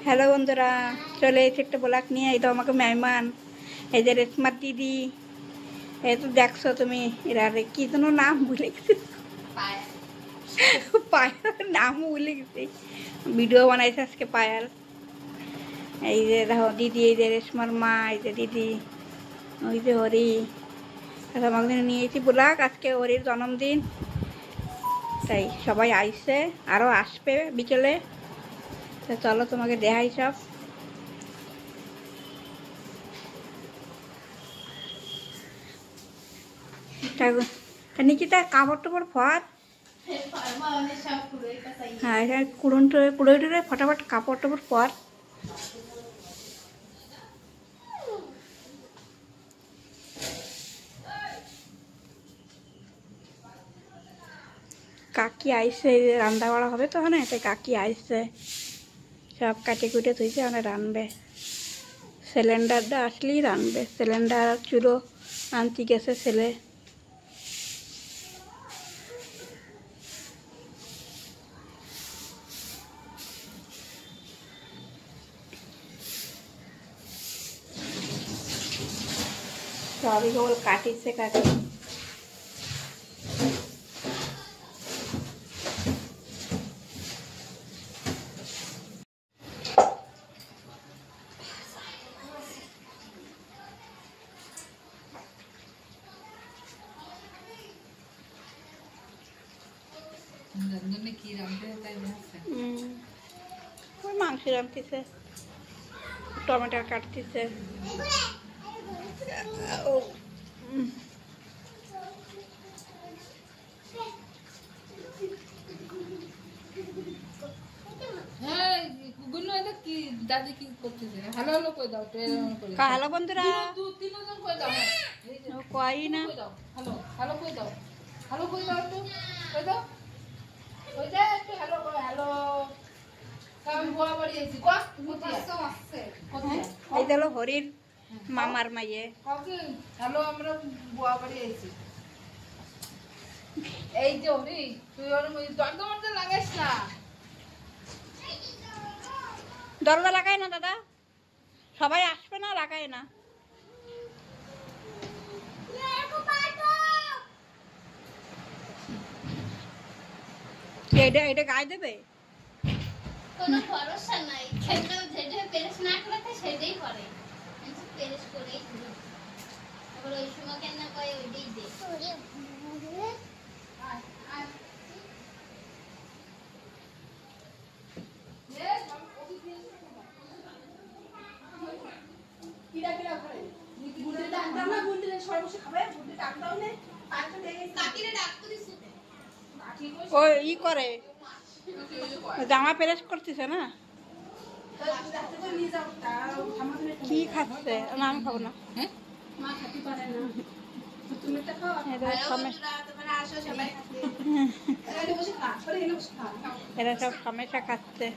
Hello বন্ধুরা, চলে এসে একটা ব্লগ নিয়ে। এই তো আমাকে মেহমান, এই যে রেশমার দিদি, এই তো দেখছো তুমি। এরা কি যেন নাম ভুলে গেছি, পায়াল নামও ভুলে গেছি। ভিডিও বানাইছে আজকে পায়াল। এই যে দেখো দিদি, এই যে রেশমার মা, এই যে দিদি, ওই যে হরি। আমাকে নিয়েছি ব্লগ, আজকে হরির জন্মদিন, তাই সবাই আইসে, আরও আসবে বিকেলে। তো চলো তোমাকে দেখাই সব। নিকিতা কাপড় টাপড় ফট, হ্যাঁ কুড়ুন কুড়োই টুড়ে ফটাফট কাপড় টাপড় ফট। কাকি আইসে, রান্না বাড়া হবে তো হ্যাঁ, তাই কাকি আইসে, সব কাটে কুটে থুইছে, মানে রানবে। সিলিন্ডারটা আসলেই রানবে। সিলিন্ডার চুলো আনতে গেছে ছেলে। সবই কেবল কাটিছে কাকি। মাংস রাঁধতেছে, টমেটো কাটতেছে। হ্যালো বন্ধুরা, কই না এই দিল হরির মামার মাইয়ে। হ্যালো, আমরা বুয়া বাড়ি আইছি। এই যে হরি, তুই ওর দরজা লাগাইস না। দরজা লাগায় না দাদা, সবাই আসবে না, লাগায় না। এটা এটা গায়ে দেবে, কোনো ভরসা নাই। খেতে যেটা পেরেস না করতে সেটাই করে, পেরেস করেই দিই। আবার ওই সময় কেন কয় ওইটাই দে। ও ই করে, জামা প্রেস করতেছে না। কি খাচ্ছে? না আমি খাবো না। এরা সব সমস্যা খাচ্ছে।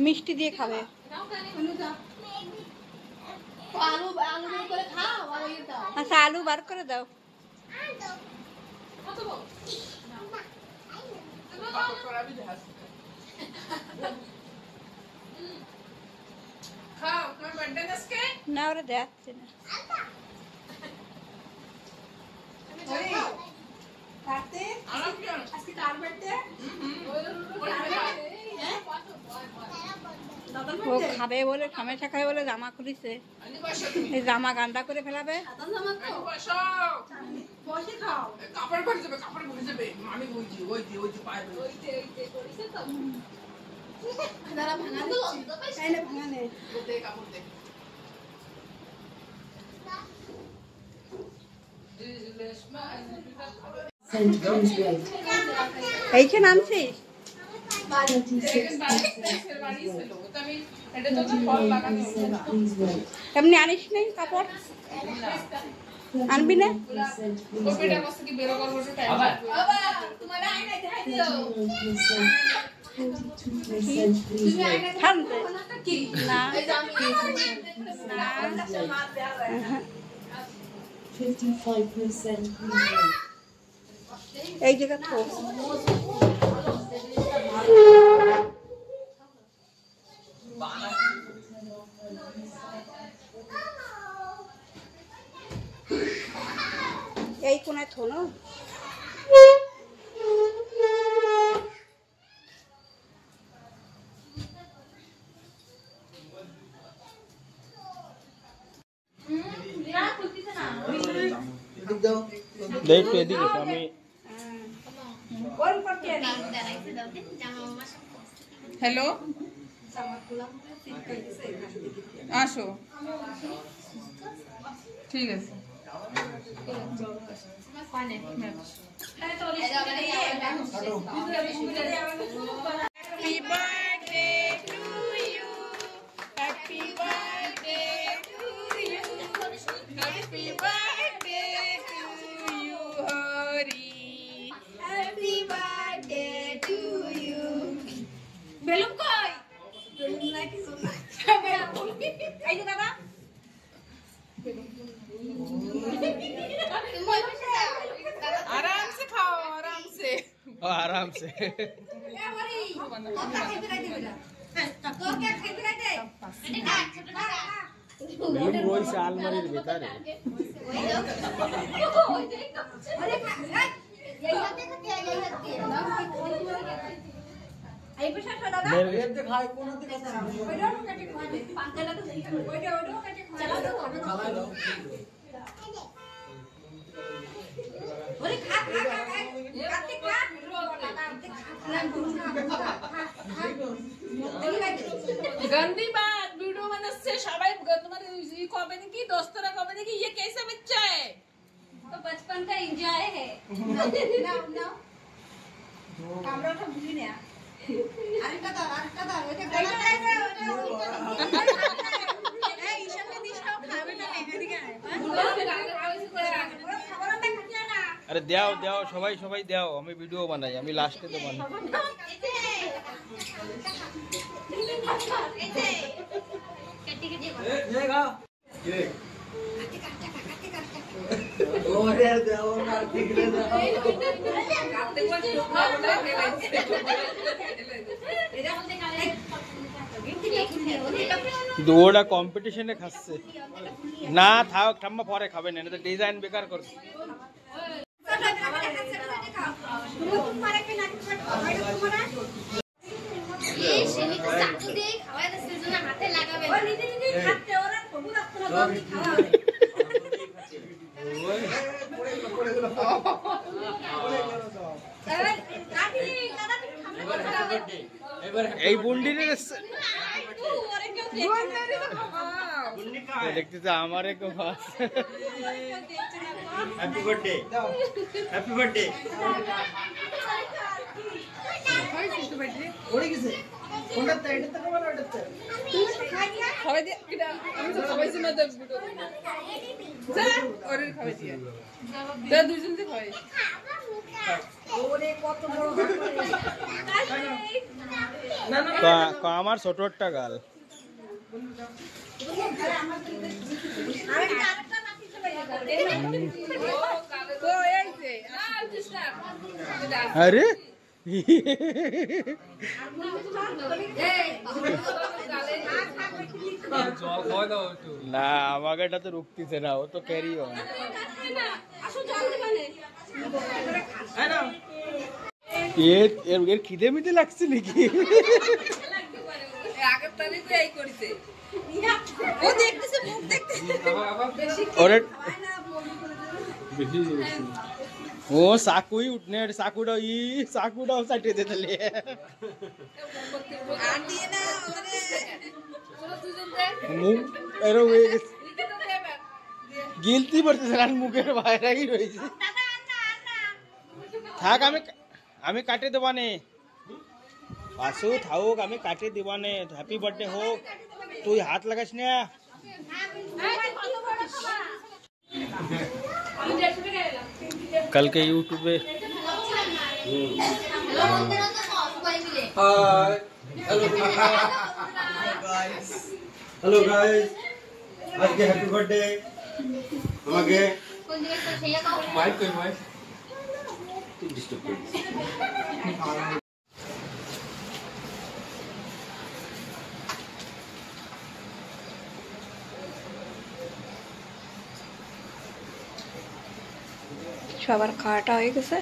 মিষ্টি দিয়ে খাবে। আচ্ছা আলু বার করে দাও। না ওরা দেখছে না। ও খাবে বলে, সমস্যা খাবে বলে জামা খুলিছে। এই জামা গান্দা করে ফেলাবে। এইখানে আনছিস? এমনি আনিস নেই কাপড়? আনবি না? ঠান্ডা না 55% এই জায়গা তো এই কোনায় থো না দেখ তো এদিকে আমি কোন করতে না হ্যালো আসো ঠিক আছে Happy birthday to you. Happy birthday to you. Happy birthday to you, Hari. Happy birthday to you. Belum koi. Belum lagi sudah. Ayo kata. आराम से खाओ आराम से आराम से रोज से आलमारीर भीतर गंदी बात वीडियो बनाচ্ছে সবাই তোমার ই কবে নাকি দোস্তরা কবে নাকি ये कैसा बच्चा है तो बचपन का एंजॉय है না আমরা তো বুঝি না আরেকটা দাও ওইটা এই ঈশানকে দিস না খাবে না এদিকে अरे देओ देओ সবাই সবাই দেও আমি ভিডিও বানাই আমি লাস্টে তো বানাই ওরে দেও না ঠিকরে দাও দৌড়া কম্পিটিশনে খাচ্ছে না থাক ঠাম্মা পরে খাবে না এটা ডিজাইন বেকার করছে এই সেমি তো চাকু দিয়ে খাওয়াই দিচ্ছে জন্য হাতে লাগাবে না নিজে খাচ্ছে ওরা প্রভু রাখতো না গন্ধি খাওয়া এই বুন্ডির দেখতেছে আমারে কেউ হ্যাপি বার্থডে হ্যাপি বার্থডে ওরে কিসে কোনটা এটা তো বড় এটা খাওয়াই দিয়ে কিটা আমি তো খাওয়াইছি না দেব ভিডিও যা ওরে খাওয়াই দিয়ে দে দুইজন দিয়ে খাওয়াই ওরে কত বড় না না আমার ছোটটা গাল আরেকটা বাকি চলে যাবে তো এই যে আর কৃষ্ণা আরে না আমাকে এটা তো রুখতেছে না ও তো ক্যারি হয় এর খিদে মিদে লাগছে নাকি আগের তারিখে এই করিছে ও দেখতেছে মুখ দেখতেছে ওরে ও চাকুই উঠনে চাকুটা চাকুটাও চাটিয়ে দিতে আর দিয়ে না ওরে তোরা দুজন দে মুখ এরকম হয়ে গেছে লিখে তো দেবে গিলতি পড়তেছে আর মুখের বাইরেই রয়েছে থাক আমি কাটে দেবানে আসু থাকুক আমি কাটে দিবানে হ্যাপি বার্থডে হোক তুই হাত লাগাস না কালকে ইউটিউবে hi hello guys hello guys আজকে হ্যাপি বার্থডে আমাকে কোন দিকে তো সেই কাউ মাইক কই মাইক তুই ডিস্টার্ব করিস সবার খাওয়াটা হয়ে গেছে,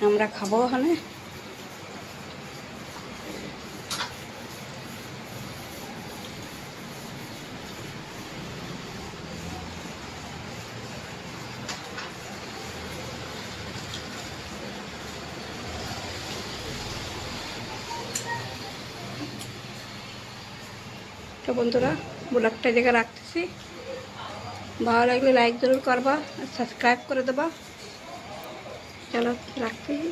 আমরা খাবো ওখানে। তো বন্ধুরা, ব্লগটা জায়গায় রাখতেছি। ভালো লাগলে লাইক জরুর করবা, সাবস্ক্রাইব করে দেবা। চলো রাখতেছি।